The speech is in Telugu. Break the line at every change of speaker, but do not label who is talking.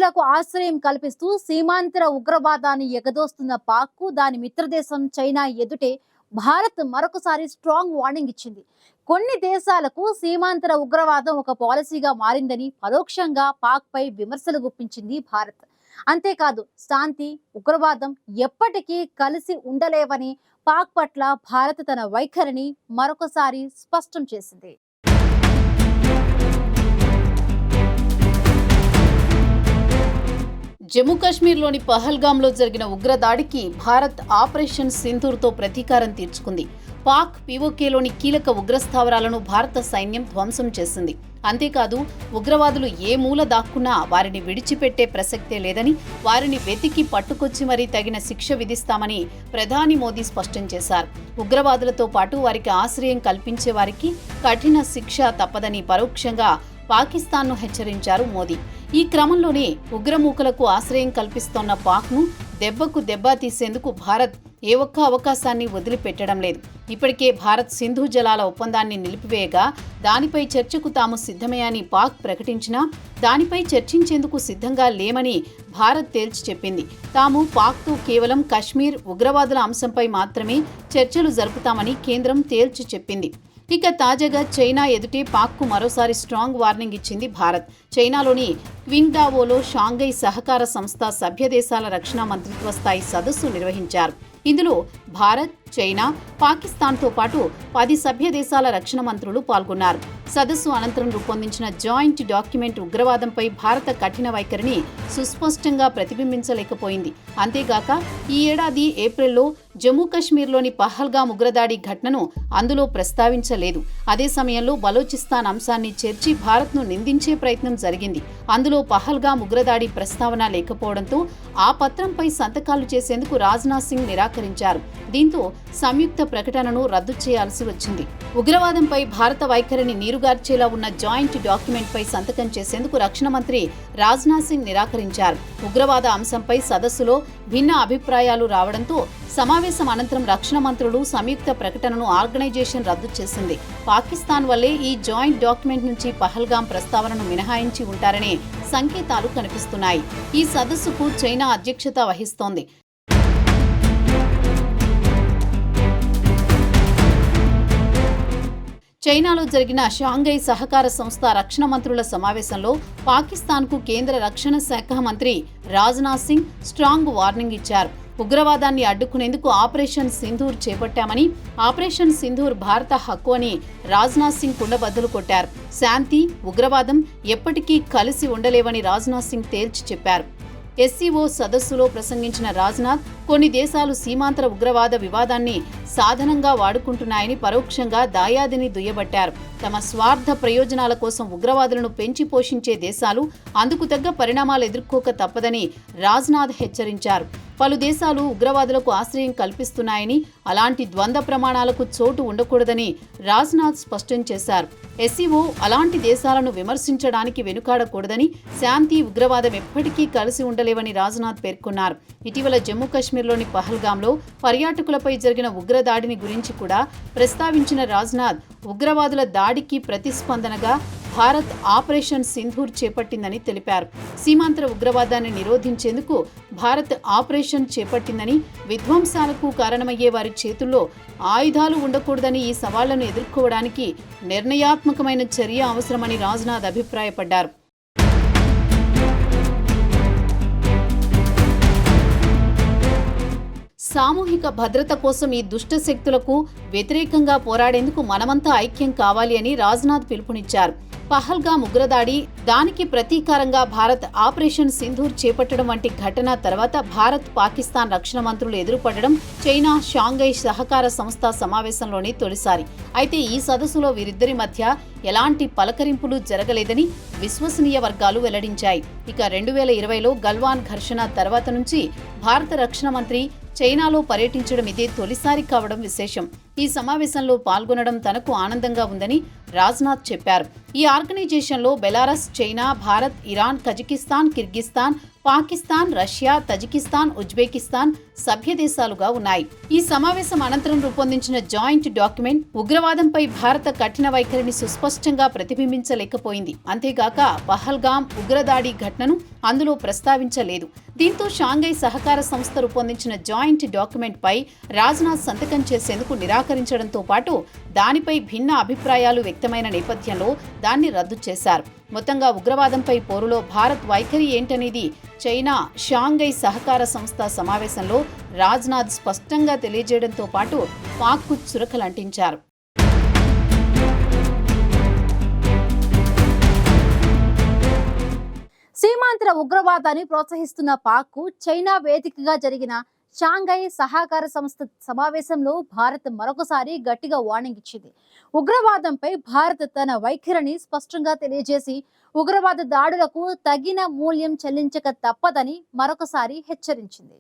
ఉగ్రవాదులకు ఆశ్రయం కల్పిస్తూ సీమాంతర ఉగ్రవాదాన్ని ఎగదోస్తున్న పాక్కు దాని మిత్రదేశం చైనా ఎదుటే భారత్ మరొకసారి స్ట్రాంగ్ వార్నింగ్ ఇచ్చింది. కొన్ని దేశాలకు సీమాంతర ఉగ్రవాదం ఒక పాలసీగా మారిందని పరోక్షంగా పాక్ పై విమర్శలు గుప్పించింది భారత్. అంతేకాదు శాంతి, ఉగ్రవాదం ఎప్పటికీ కలిసి ఉండలేవని పాక్ పట్ల భారత్ తన వైఖరిని మరొకసారి స్పష్టం చేసింది.
జమ్మూ కాశ్మీర్లోని పహల్గామ్లో జరిగిన ఉగ్రదాడికి భారత్ ఆపరేషన్ సింధూర్తో ప్రతీకారం తీర్చుకుంది. పాక్ పీఓకేలోని కీలక ఉగ్రస్థావరాలను భారత సైన్యం ధ్వంసం చేసింది. అంతేకాదు ఉగ్రవాదులు ఏ మూల దాక్కున్నా వారిని విడిచిపెట్టే ప్రసక్తే లేదని, వారిని వెతికి పట్టుకొచ్చి మరీ తగిన శిక్ష విధిస్తామని ప్రధాని మోదీ స్పష్టం చేశారు. ఉగ్రవాదులతో పాటు వారికి ఆశ్రయం కల్పించే వారికి కఠిన శిక్ష తప్పదని పరోక్షంగా పాకిస్తాన్ను హెచ్చరించారు మోదీ. ఈ క్రమంలోనే ఉగ్రమూకలకు ఆశ్రయం కల్పిస్తోన్న పాక్ను దెబ్బకు దెబ్బ తీసేందుకు భారత్ ఏ ఒక్క అవకాశాన్ని వదిలిపెట్టడం లేదు. ఇప్పటికే భారత్ సింధు జలాల ఒప్పందాన్ని నిలిపివేయగా దానిపై చర్చకు తాము సిద్ధమే అని పాక్ ప్రకటించినా దానిపై చర్చించేందుకు సిద్ధంగా లేమని భారత్ తేల్చి చెప్పింది. తాము పాక్తో కేవలం కశ్మీర్ ఉగ్రవాదుల అంశంపై మాత్రమే చర్చలు జరుపుతామని కేంద్రం తేల్చి చెప్పింది. ఇక తాజాగా చైనా ఎదుటే పాక్కు మరోసారి స్ట్రాంగ్ వార్నింగ్ ఇచ్చింది భారత్. చైనాలోని క్వింగ్డావోలో షాంఘై సహకార సంస్థ సభ్య దేశాల రక్షణ మంత్రిత్వ స్థాయి సదస్సు నిర్వహించారు. ఇందులో భారత్, చైనా, పాకిస్తాన్తో పాటు 10 సభ్య దేశాల రక్షణ మంత్రులు పాల్గొన్నారు. సదస్సు అనంతరం రూపొందించిన జాయింట్ డాక్యుమెంట్ ఉగ్రవాదంపై భారత కఠిన వైఖరిని సుస్పష్టంగా ప్రతిబింబించలేకపోయింది. అంతేగాక ఈ ఏడాది ఏప్రిల్లో జమ్మూ కాశ్మీర్లోని పహల్గామ్ ఉగ్రదాడి ఘటనను అందులో ప్రస్తావించలేదు. అదే సమయంలో బలోచిస్తాన్ అంశాన్ని చేర్చి భారత్ను నిందించే ప్రయత్నం జరిగింది. అందులో పహల్గామ్ ఉగ్రదాడి ప్రస్తావన లేకపోవడంతో ఆ పత్రంపై సంతకాలు చేసేందుకు రాజ్నాథ్ సింగ్ నిరాకరించారు. దీంతో సంయుక్త ప్రకటనను రద్దు చేయాల్సి వచ్చింది. ఉగ్రవాదంపై భారత వైఖరిని నీరుగార్చేలా ఉన్న జాయింట్ డాక్యుమెంట్ పై సంతకం చేసేందుకు రక్షణ మంత్రి రాజ్నాథ్ సింగ్ నిరాకరించారు. ఉగ్రవాద అంశంపై సదస్సులో భిన్న అభిప్రాయాలు రావడంతో సమావేశం అనంతరం రక్షణ మంత్రులు సంయుక్త ప్రకటనను ఆర్గనైజేషన్ రద్దు చేసింది. పాకిస్తాన్ వల్లే ఈ జాయింట్ డాక్యుమెంట్ నుంచి పహల్గామ్ ప్రస్తావనను మినహాయించి ఉంటారనే సంకేతాలు కనిపిస్తున్నాయి. ఈ సదస్సుకు చైనా అధ్యక్షత వహిస్తోంది. చైనాలో జరిగిన షాంఘై సహకార సంస్థ రక్షణ మంత్రుల సమావేశంలో పాకిస్తాన్కు కేంద్ర రక్షణ శాఖ మంత్రి రాజ్నాథ్ సింగ్ స్ట్రాంగ్ వార్నింగ్ ఇచ్చారు. ఉగ్రవాదాన్ని అడ్డుకునేందుకు ఆపరేషన్ సింధూర్ చేపట్టామని, ఆపరేషన్ సింధూర్ భారత హక్కు అని రాజ్నాథ్ సింగ్ కుండబద్దలు కొట్టారు. శాంతి, ఉగ్రవాదం ఎప్పటికీ కలిసి ఉండలేవని రాజ్నాథ్ సింగ్ తేల్చి చెప్పారు. ఎస్సీఓ సదస్సులో ప్రసంగించిన రాజ్నాథ్ కొన్ని దేశాలు సీమాంతర ఉగ్రవాద వివాదాన్ని సాధనంగా వాడుకుంటున్నాయని పరోక్షంగా దాయాదిని దుయ్యబట్టారు. తమ స్వార్థ ప్రయోజనాల కోసం ఉగ్రవాదులను పెంచి పోషించే దేశాలు అందుకు తగ్గ పరిణామాలు ఎదుర్కోక తప్పదని రాజ్నాథ్ హెచ్చరించారు. పలు దేశాలు ఉగ్రవాదులకు ఆశ్రయం కల్పిస్తున్నాయని, అలాంటి ద్వంద్వ ప్రమాణాలకు చోటు ఉండకూడదని రాజ్నాథ్ స్పష్టం చేశారు. ఎస్సీఓ అలాంటి దేశాలను విమర్శించడానికి వెనుకాడకూడదని, శాంతి, ఉగ్రవాదం ఎప్పటికీ కలిసి ఉండలేవని రాజ్నాథ్ పేర్కొన్నారు. ఇటీవల జమ్మూ కాశ్మీర్లోని పహల్గామ్లో పర్యాటకులపై జరిగిన ఉగ్రదాడిని గురించి కూడా ప్రస్తావించిన రాజ్నాథ్ ఉగ్రవాదుల దాడికి ప్రతిస్పందనగా భారత్ ఆపరేషన్ సింధూర్ చేపట్టిందని తెలిపారు. సీమాంతర ఉగ్రవాదాన్ని నిరోధించేందుకు భారత్ ఆపరేషన్ చేపట్టిందని, విధ్వంసాలకు కారణమయ్యే వారి చేతుల్లో ఆయుధాలు ఉండకూడదని, ఈ సవాళ్లను ఎదుర్కోవడానికి నిర్ణయాత్మకమైన చర్య అవసరమని రాజ్నాథ్ అభిప్రాయపడ్డారు. సామూహిక భద్రత కోసం ఈ దుష్ట శక్తులకు వ్యతిరేకంగా పోరాడేందుకు మనమంతా ఐక్యం కావాలి అని రాజ్నాథ్ పిలుపునిచ్చారు. పహల్గామ్ ఉగ్రదాడి, దానికి ప్రతీకారంగా భారత్ ఆపరేషన్ సింధూర్ చేపట్టడం వంటి ఘటన తర్వాత భారత్, పాకిస్తాన్ రక్షణ మంత్రులు ఎదురుపడడం చైనా షాంఘై సహకార సంస్థ సమావేశంలోని తొలిసారి. అయితే ఈ సదస్సులో వీరిద్దరి మధ్య ఎలాంటి పలకరింపులు జరగలేదని విశ్వసనీయ వర్గాలు వెల్లడించాయి. ఇక 2020లో గల్వాన్ ఘర్షణ తర్వాత నుంచి భారత రక్షణ మంత్రి చైనాలో పర్యటించడం ఇదే తొలిసారి కావడం విశేషం. ఈ సమావేశంలో పాల్గొనడం తనకు ఆనందంగా ఉందని రాజ్నాథ్ చెప్పారు. ఈ ఆర్గనైజేషన్లో Belarus, China, Bharat, Iran, Kazakhstan, Kyrgyzstan, Pakistan, Russia, Tajikistan, Uzbekistan సభ్య దేశాలుగా ఉన్నాయి. ఈ సమావేశం అనంతరం రూపొందించిన జాయింట్ డాక్యుమెంట్ ఉగ్రవాదంపై భారత కఠిన వైఖరిని సుస్పష్టంగా ప్రతిబింబించలేకపోయింది. అంతేగాక పహల్గామ్ ఉగ్రదాడి ఘటనను అందులో ప్రస్తావించలేదు. దీంతో షాంఘై సహకార సంస్థ రూపొందించిన జాయింట్ డాక్యుమెంట్ పై రాజ్నాథ్ సంతకం చేసేందుకు నిరాకరించడంతో పాటు దానిపై భిన్న అభిప్రాయాలు వ్యక్తమైన నేపథ్యంలో దాన్ని రద్దు చేశారు. మొత్తంగా ఉగ్రవాదంపై పోరులో భారత్ వైఖరి ఏంటనేది చైనా షాంఘై సహకార సంస్థ సమావేశంలో రాజ్నాథ్ స్పష్టంగా తెలియజేయడంతో పాటు పాక్కు చురకలంటించారు.
సీమాంతర ఉగ్రవాదాన్ని ప్రోత్సహిస్తున్న పాక్కు చైనా వేదికగా జరిగిన షాంఘై సహకార సంస్థ సమావేశంలో భారత్ మరొకసారి గట్టిగా వార్నింగ్ ఇచ్చింది. ఉగ్రవాదంపై భారత్ తన వైఖరిని స్పష్టంగా తెలియజేసి ఉగ్రవాద దాడులకు తగిన మూల్యం చెల్లించక తప్పదని మరొకసారి హెచ్చరించింది.